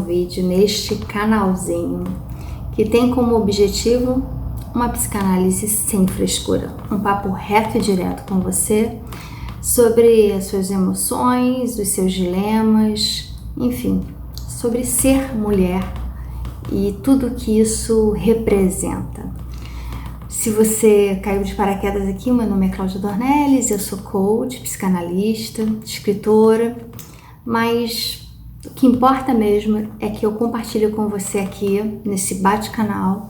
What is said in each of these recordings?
vídeo neste canalzinho que tem como objetivo uma psicanálise sem frescura, um papo reto e direto com você sobre as suas emoções, os seus dilemas, enfim, sobre ser mulher e tudo que isso representa. Se você caiu de paraquedas aqui, meu nome é Cláudia Dornelles, eu sou coach, psicanalista, escritora, mas o que importa mesmo é que eu compartilho com você aqui, nesse bate-canal,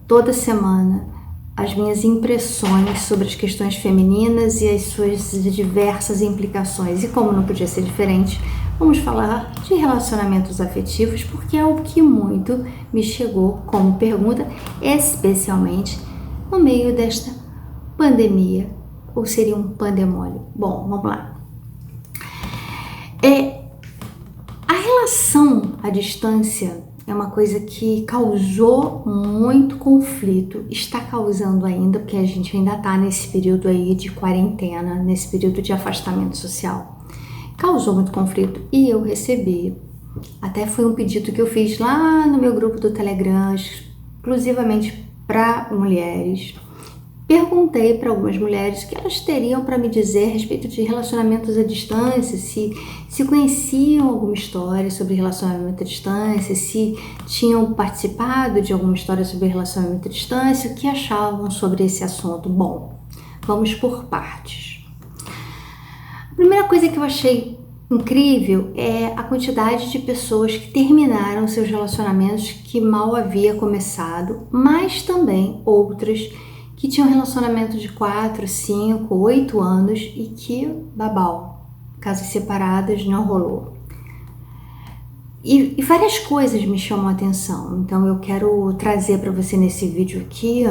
toda semana, as minhas impressões sobre as questões femininas e as suas diversas implicações. E como não podia ser diferente, vamos falar de relacionamentos afetivos, porque é o que muito me chegou como pergunta, especialmente no meio desta pandemia, ou seria um pandemônio. Bom, vamos lá. A relação à distância é uma coisa que causou muito conflito, está causando ainda, porque a gente ainda está nesse período aí de quarentena, nesse período de afastamento social. Causou muito conflito e eu recebi, até foi um pedido que eu fiz lá no meu grupo do Telegram, exclusivamente para mulheres. Perguntei para algumas mulheres o que elas teriam para me dizer a respeito de relacionamentos à distância, se conheciam alguma história sobre relacionamento à distância, se tinham participado de alguma história sobre relacionamento à distância, o que achavam sobre esse assunto. Bom, vamos por partes. A primeira coisa que eu achei incrível é a quantidade de pessoas que terminaram seus relacionamentos que mal havia começado, mas também outras que tinham relacionamento de 4, 5, 8 anos e que, babau, casas separadas, não rolou. E várias coisas me chamam a atenção, então eu quero trazer para você nesse vídeo aqui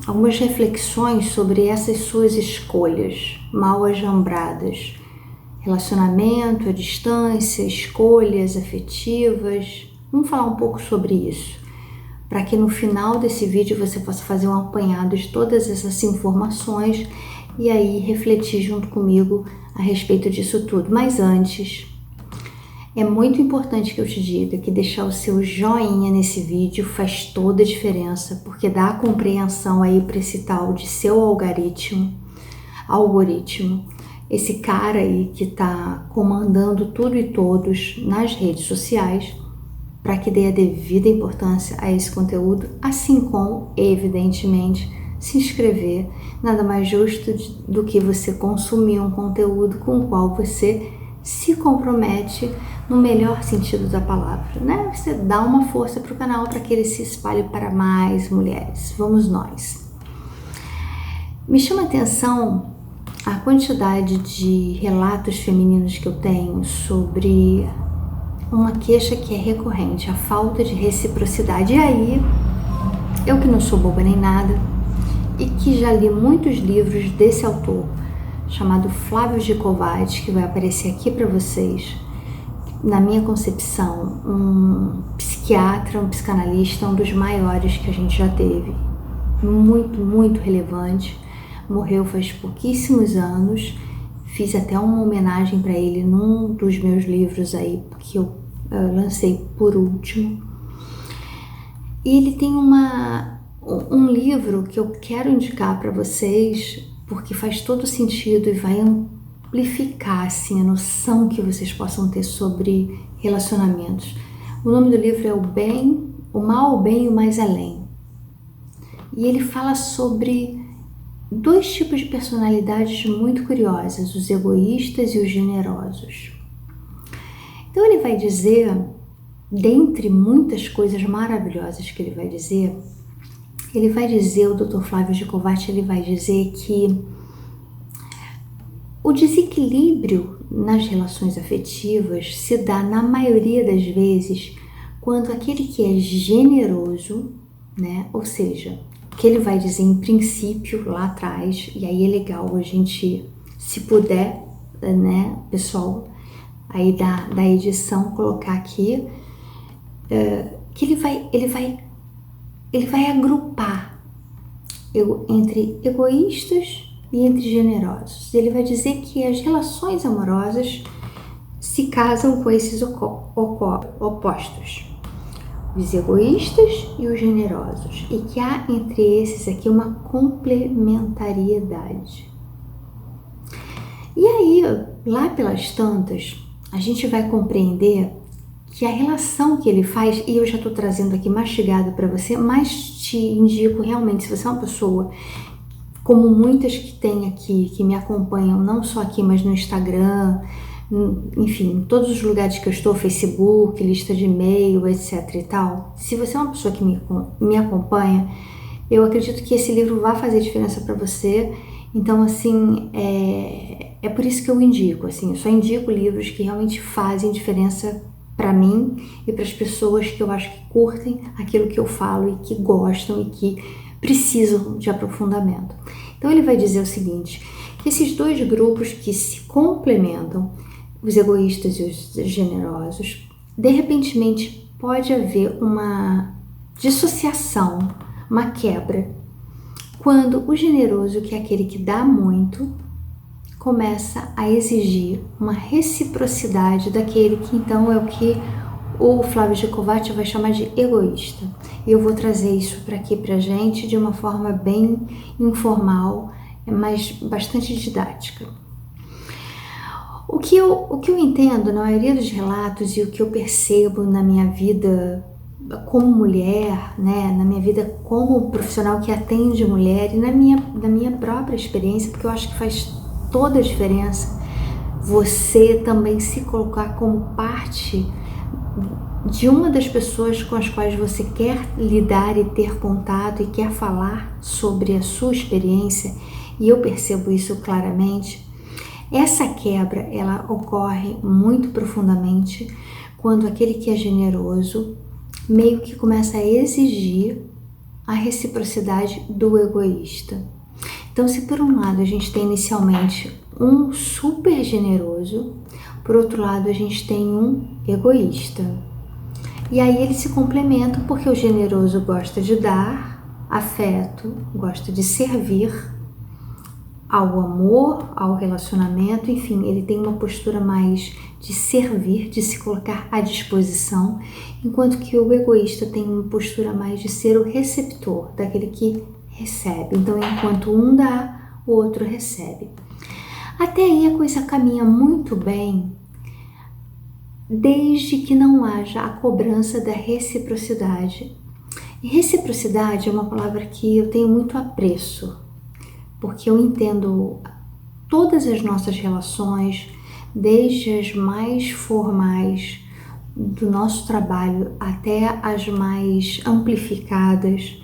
algumas reflexões sobre essas suas escolhas mal ajambradas. Relacionamento, à distância, escolhas afetivas. Vamos falar um pouco sobre isso, para que no final desse vídeo você possa fazer um apanhado de todas essas informações e aí refletir junto comigo a respeito disso tudo. Mas antes, é muito importante que eu te diga que deixar o seu joinha nesse vídeo faz toda a diferença, porque dá a compreensão aí para esse tal de seu algoritmo, esse cara aí que está comandando tudo e todos nas redes sociais, para que dê a devida importância a esse conteúdo, assim como, evidentemente, se inscrever. Nada mais justo do que você consumir um conteúdo com o qual você se compromete no melhor sentido da palavra, né? Você dá uma força para o canal para que ele se espalhe para mais mulheres. Vamos nós. Me chama a atenção a quantidade de relatos femininos que eu tenho sobre uma queixa que é recorrente, a falta de reciprocidade. E aí, eu que não sou boba nem nada, e que já li muitos livros desse autor, chamado Flávio Gicovati, que vai aparecer aqui para vocês, na minha concepção, um psiquiatra, um psicanalista, um dos maiores que a gente já teve, muito, muito relevante, morreu faz pouquíssimos anos. Fiz até uma homenagem para ele num dos meus livros aí, que eu lancei por último. E ele tem um livro que eu quero indicar para vocês, porque faz todo sentido e vai amplificar assim, a noção que vocês possam ter sobre relacionamentos. O nome do livro é O Mal, o Bem e o Mais Além. E ele fala sobre dois tipos de personalidades muito curiosas, os egoístas e os generosos. Então ele vai dizer, dentre muitas coisas maravilhosas que ele vai dizer, o Dr. Flávio Gicovati, ele vai dizer que o desequilíbrio nas relações afetivas se dá na maioria das vezes quando aquele que é generoso, né, ou seja, que ele vai dizer em princípio lá atrás, e aí é legal a gente, se puder, né, pessoal, aí da edição colocar aqui, que ele vai agrupar entre egoístas e entre generosos. Ele vai dizer que as relações amorosas se casam com esses opostos, os egoístas e os generosos, e que há entre esses aqui uma complementariedade. E aí, lá pelas tantas, a gente vai compreender que a relação que ele faz, e eu já estou trazendo aqui mastigado para você, mas te indico realmente, se você é uma pessoa como muitas que tem aqui, que me acompanham, não só aqui, mas no Instagram, enfim, em todos os lugares que eu estou, Facebook, lista de e-mail, etc e tal. Se você é uma pessoa que me acompanha, eu acredito que esse livro vai fazer diferença para você. Então, assim, é por isso que eu indico, assim, eu só indico livros que realmente fazem diferença para mim e para as pessoas que eu acho que curtem aquilo que eu falo e que gostam e que precisam de aprofundamento. Então ele vai dizer o seguinte, que esses dois grupos que se complementam, os egoístas e os generosos, de repentemente pode haver uma dissociação, uma quebra, quando o generoso, que é aquele que dá muito, começa a exigir uma reciprocidade daquele que então é o que o Flávio Gikovati vai chamar de egoísta. E eu vou trazer isso para aqui pra gente de uma forma bem informal, mas bastante didática. O que eu entendo na maioria dos relatos e o que eu percebo na minha vida como mulher, né, na minha vida como profissional que atende mulher e na minha própria experiência, porque eu acho que faz toda a diferença você também se colocar como parte de uma das pessoas com as quais você quer lidar e ter contato e quer falar sobre a sua experiência, e eu percebo isso claramente. Essa quebra, ela ocorre muito profundamente quando aquele que é generoso meio que começa a exigir a reciprocidade do egoísta. Então, se por um lado a gente tem inicialmente um super generoso, por outro lado a gente tem um egoísta. E aí eles se complementam porque o generoso gosta de dar afeto, gosta de servir ao amor, ao relacionamento, enfim, ele tem uma postura mais de servir, de se colocar à disposição, enquanto que o egoísta tem uma postura mais de ser o receptor, daquele que recebe. Então, enquanto um dá, o outro recebe. Até aí a coisa caminha muito bem, desde que não haja a cobrança da reciprocidade. E reciprocidade é uma palavra que eu tenho muito apreço, porque eu entendo todas as nossas relações, desde as mais formais do nosso trabalho até as mais amplificadas,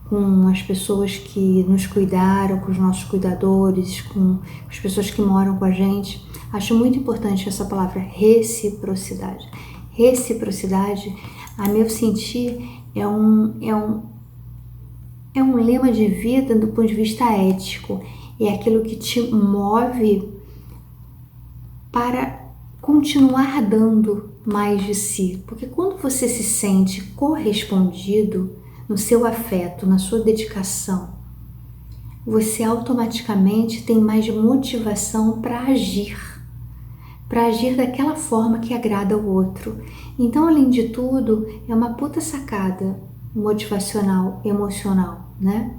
com as pessoas que nos cuidaram, com os nossos cuidadores, com as pessoas que moram com a gente. Acho muito importante essa palavra reciprocidade. Reciprocidade, a meu sentir, é um lema de vida do ponto de vista ético. É aquilo que te move para continuar dando mais de si. Porque quando você se sente correspondido no seu afeto, na sua dedicação, você automaticamente tem mais motivação para agir daquela forma que agrada ao outro. Então, além de tudo, é uma puta sacada motivacional, emocional, né?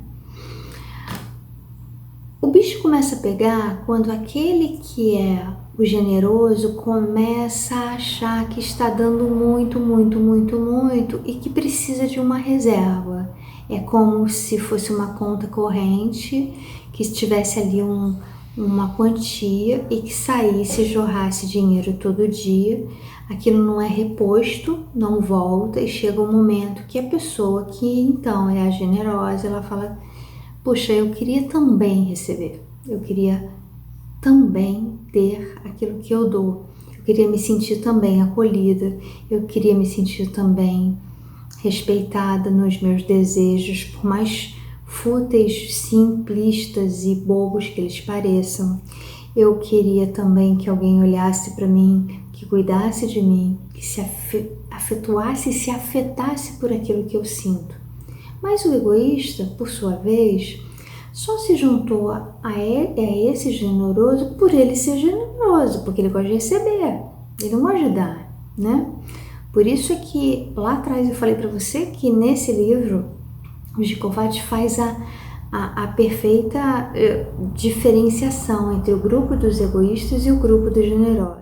O bicho começa a pegar quando aquele que é o generoso começa a achar que está dando muito e que precisa de uma reserva. É como se fosse uma conta corrente, que tivesse ali uma quantia e que saísse, jorrasse dinheiro todo dia. Aquilo não é reposto, não volta, e chega um momento que a pessoa que então é a generosa, ela fala: puxa, eu queria também receber, eu queria também ter aquilo que eu dou, eu queria me sentir também acolhida, eu queria me sentir também respeitada nos meus desejos, por mais fúteis, simplistas e bobos que eles pareçam. Eu queria também que alguém olhasse para mim, que cuidasse de mim, que se afetuasse e se afetasse por aquilo que eu sinto. Mas o egoísta, por sua vez, só se juntou a esse generoso por ele ser generoso, porque ele gosta de receber. Ele não gosta de dar, né? Por isso é que lá atrás eu falei para você que nesse livro o Gicovati faz a perfeita diferenciação entre o grupo dos egoístas e o grupo dos generosos.